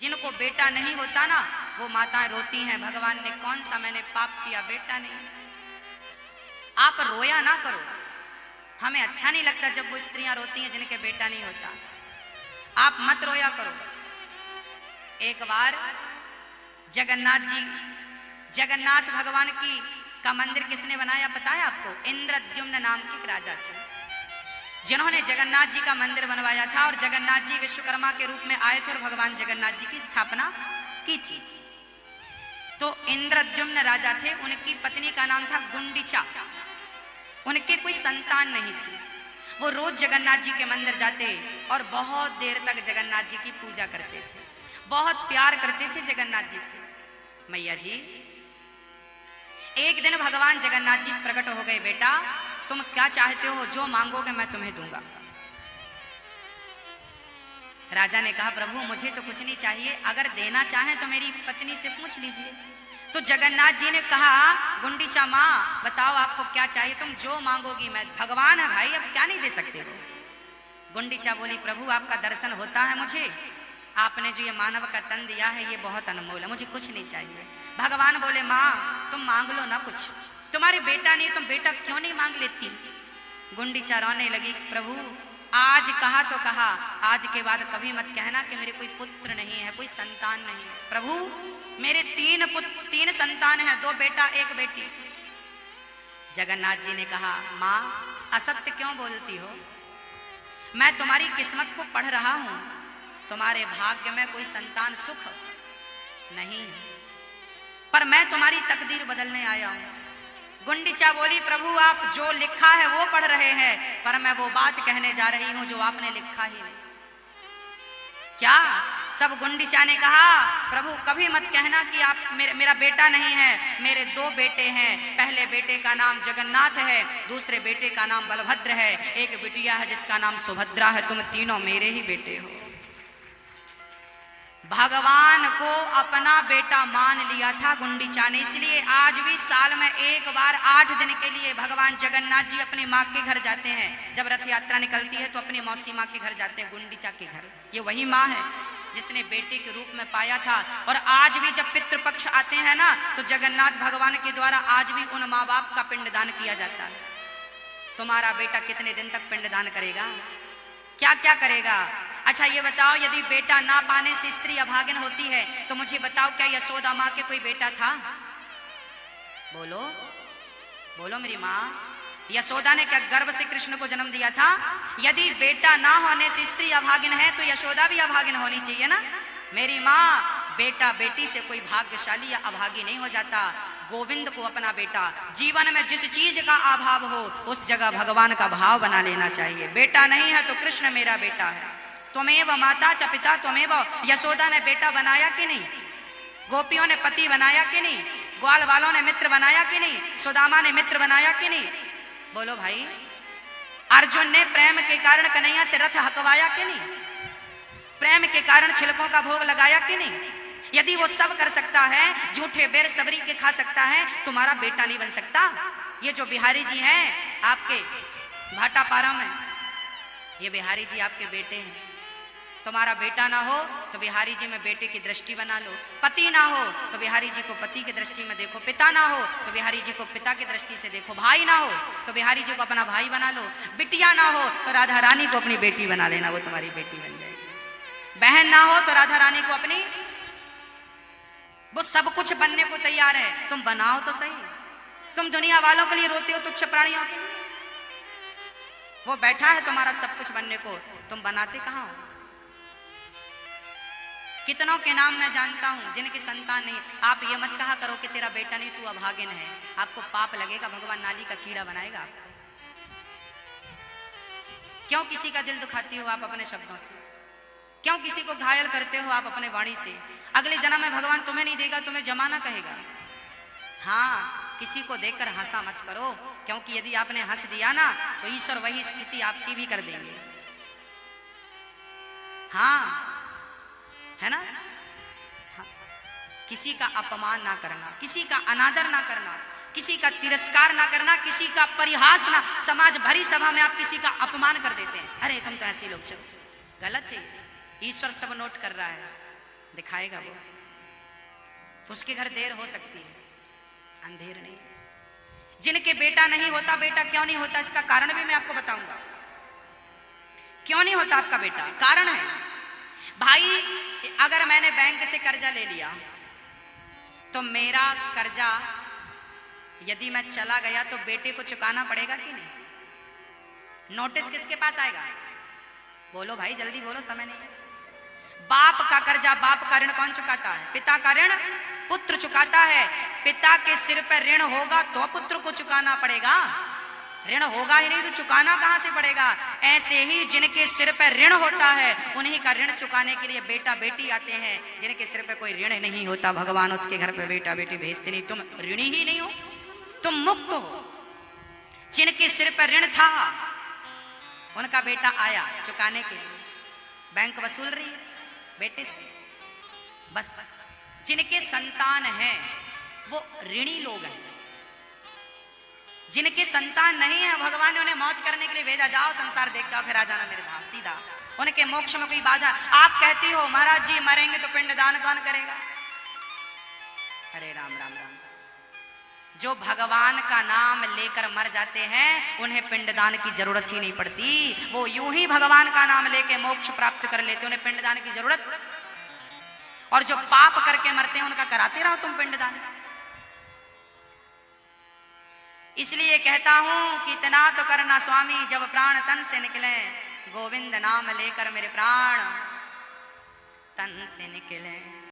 जिनको बेटा नहीं होता ना वो माताएं रोती हैं, भगवान ने कौन सा मैंने पाप किया, बेटा नहीं। आप रोया ना करो, हमें अच्छा नहीं लगता जब वो स्त्रियां रोती हैं जिनके बेटा नहीं होता। आप मत रोया करो। एक बार जगन्नाथ भगवान का मंदिर किसने बनाया पता है आपको? इंद्रद्युम्न नाम के राजा थे जिन्होंने जगन्नाथ जी का मंदिर बनवाया था, और जगन्नाथ जी विश्वकर्मा के रूप में आए थे और भगवान जगन्नाथ जी की स्थापना की थी। तो इंद्रद्युम्न राजा थे, उनकी पत्नी का नाम था गुंडीचा। उनके कोई संतान नहीं थी। वो रोज जगन्नाथ जी के मंदिर जाते और बहुत देर तक जगन्नाथ जी की पूजा करते थे, बहुत प्यार करते थे जगन्नाथ जी से। मैया जी, एक दिन भगवान जगन्नाथ जी प्रकट हो गए, बेटा तुम क्या चाहते हो, जो मांगोगे मैं तुम्हें दूंगा। राजा ने कहा प्रभु मुझे तो कुछ नहीं चाहिए, अगर देना चाहें तो मेरी पत्नी से पूछ लीजिए। तो जगन्नाथ जी ने कहा गुंडीचा माँ बताओ आपको क्या चाहिए, तुम जो मांगोगी मैं, भगवान है भाई अब क्या नहीं दे सकते हो। गुंडीचा बोली प्रभु आपका दर्शन होता है मुझे, आपने जो ये मानव का तन दिया है ये बहुत अनमोल है, मुझे कुछ नहीं चाहिए। भगवान बोले माँ तुम मांग लो ना कुछ, तुम्हारे बेटा नहीं तुम बेटा क्यों नहीं मांग लेती। गुंडीचा रोने लगी प्रभु आज कहा तो कहा, आज के बाद कभी मत कहना कि मेरे कोई पुत्र नहीं है, कोई संतान नहीं है। प्रभु मेरे तीन संतान हैं, 2 बेटा 1 बेटी। जगन्नाथ जी ने कहा माँ असत्य क्यों बोलती हो, मैं तुम्हारी किस्मत को पढ़ रहा हूं, तुम्हारे भाग्य में कोई संतान सुख नहीं है, पर मैं तुम्हारी तकदीर बदलने आया हूं। गुंडीचा बोली प्रभु आप जो लिखा है वो पढ़ रहे हैं, पर मैं वो बात कहने जा रही हूं जो आपने लिखा ही नहीं। क्या? तब गुंडीचा ने कहा प्रभु कभी मत कहना कि आप मेरा बेटा नहीं है, मेरे 2 बेटे हैं, पहले बेटे का नाम जगन्नाथ है, दूसरे बेटे का नाम बलभद्र है, एक बिटिया है जिसका नाम सुभद्रा है, तुम तीनों मेरे ही बेटे हो। भगवान को अपना बेटा मान लिया था गुंडीचा ने, इसलिए आज भी साल में एक बार 8 दिन के लिए भगवान जगन्नाथ जी अपनी माँ के घर जाते हैं। जब रथ यात्रा निकलती है तो अपनी मौसी माँ के घर जाते हैं, गुंडीचा के घर। ये वही माँ है जिसने बेटे के रूप में पाया था। और आज भी जब पितृपक्ष आते हैं ना तो जगन्नाथ भगवान के द्वारा आज भी उन माँ बाप का पिंडदान किया जाता है। तुम्हारा बेटा कितने दिन तक पिंडदान करेगा, क्या क्या करेगा? अच्छा ये बताओ यदि बेटा ना पाने से स्त्री अभागिन होती है तो मुझे बताओ क्या यशोदा माँ के कोई बेटा था? बोलो बोलो मेरी माँ, यशोदा ने क्या गर्भ से कृष्ण को जन्म दिया था? यदि बेटा ना होने से स्त्री अभागिन है तो यशोदा भी अभागिन होनी चाहिए ना। मेरी माँ बेटा बेटी से कोई भाग्यशाली या अभागी नहीं हो जाता। गोविंद को अपना बेटा, जीवन में जिस चीज का अभाव हो उस जगह भगवान का भाव बना लेना चाहिए। बेटा नहीं है तो कृष्ण मेरा बेटा है, त्वमेव माता च पिता त्वमेव। यशोदा ने बेटा बनाया कि नहीं? गोपियों ने पति बनाया कि नहीं? ग्वाल वालों ने मित्र बनाया कि नहीं? सुदामा ने मित्र बनाया कि नहीं? बोलो भाई। अर्जुन ने प्रेम के कारण कन्हैया से रथ हकवाया कि नहीं? प्रेम के कारण छिलकों का भोग लगाया कि नहीं? यदि वो सब कर सकता है, झूठे बेर सबरी के खा सकता है, तुम्हारा बेटा नहीं बन सकता? ये जो बिहारी जी हैं आपके भाटापारा में, ये बिहारी जी आपके बेटे हैं। तुम्हारा बेटा ना हो तो बिहारी जी में बेटे की दृष्टि बना लो, पति ना हो तो बिहारी जी को पति की दृष्टि में देखो, पिता ना हो तो बिहारी जी को पिता की दृष्टि से देखो, भाई ना हो तो बिहारी जी को अपना भाई बना लो, बिटिया ना हो तो राधा रानी को अपनी बेटी बना लेना, वो तुम्हारी बेटी बन जाएगी। बहन ना हो तो राधा रानी को अपनी, वो सब कुछ बनने को तैयार है, तुम बनाओ तो सही। तुम दुनिया वालों के लिए रोते हो तुच्छ प्राणियों के लिए, वो बैठा है तुम्हारा सब कुछ बनने को, तुम बनाते कहाँ हो? कितनों के नाम मैं जानता हूं जिनकी संतान नहीं। आप ये मत कहा करो कि तेरा बेटा नहीं तू अभागिन है, आपको पाप लगेगा, भगवान नाली का कीड़ा बनाएगा। क्यों किसी का दिल दुखाती हो आप अपने शब्दों से? क्यों किसी को घायल करते हो आप अपने वाणी से? अगले जन्म में भगवान तुम्हें नहीं देगा, तुम्हें जमाना कहेगा। हाँ, किसी को देखकर हंसा मत करो, क्योंकि यदि आपने हंस दिया ना तो ईश्वर वही स्थिति आपकी भी कर देंगे। हाँ है ना? हाँ। किसी का अपमान ना करना, किसी का अनादर ना करना, किसी का तिरस्कार ना करना, किसी का परिहास ना। समाज भरी सभा में आप किसी का अपमान कर देते हैं, अरे तुम तो ऐसे लोग, चलो गलत है। ईश्वर सब नोट कर रहा है। दिखाएगा वो, उसके घर देर हो सकती है, अंधेर नहीं। जिनके बेटा नहीं होता, बेटा क्यों नहीं होता, इसका कारण भी मैं आपको बताऊंगा। क्यों नहीं होता आपका बेटा, कारण है भाई। अगर मैंने बैंक से कर्जा ले लिया तो मेरा कर्जा यदि मैं चला गया तो बेटे को चुकाना पड़ेगा कि नहीं? नोटिस किसके पास आएगा? बोलो भाई जल्दी बोलो, समय नहीं है। बाप का कर्जा, बाप का ऋण कौन चुकाता है? पिता का ऋण पुत्र चुकाता है। पिता के सिर पर ऋण होगा तो पुत्र को चुकाना पड़ेगा, ऋण होगा ही नहीं तो चुकाना कहां से पड़ेगा? ऐसे ही जिनके सिर पर ऋण होता है उन्हीं का ऋण चुकाने के लिए बेटा बेटी आते हैं। जिनके सिर पर कोई ऋण नहीं होता, भगवान उसके घर पे बेटा बेटी भेजते नहीं। तुम ऋणी ही नहीं हो, तुम मुक्त हो। जिनके सिर पर ऋण था उनका बेटा आया चुकाने के लिए, बैंक वसूल रही है बेटे से। बस जिनके संतान हैं वो ऋणी लोग हैं। जिनके संतान नहीं है, भगवान ने उन्हें मौज करने के लिए भेजा, जाओ संसार देखते हो फिर आ जाना मेरे धाम सीधा। उनके मोक्ष में कोई बाधा? आप कहती हो महाराज जी मरेंगे तो पिंडदान कौन करेगा? अरे राम राम राम। जो भगवान का नाम लेकर मर जाते हैं उन्हें पिंडदान की जरूरत ही नहीं पड़ती। वो यूं ही भगवान का नाम लेके मोक्ष प्राप्त कर लेते, उन्हें पिंडदान की जरूरत। और जो पाप करके मरते हैं उनका कराते रहो तुम पिंडदान। इसलिए कहता हूं कि इतना तो करना स्वामी, जब प्राण तन से निकले, गोविंद नाम लेकर मेरे प्राण तन से निकले।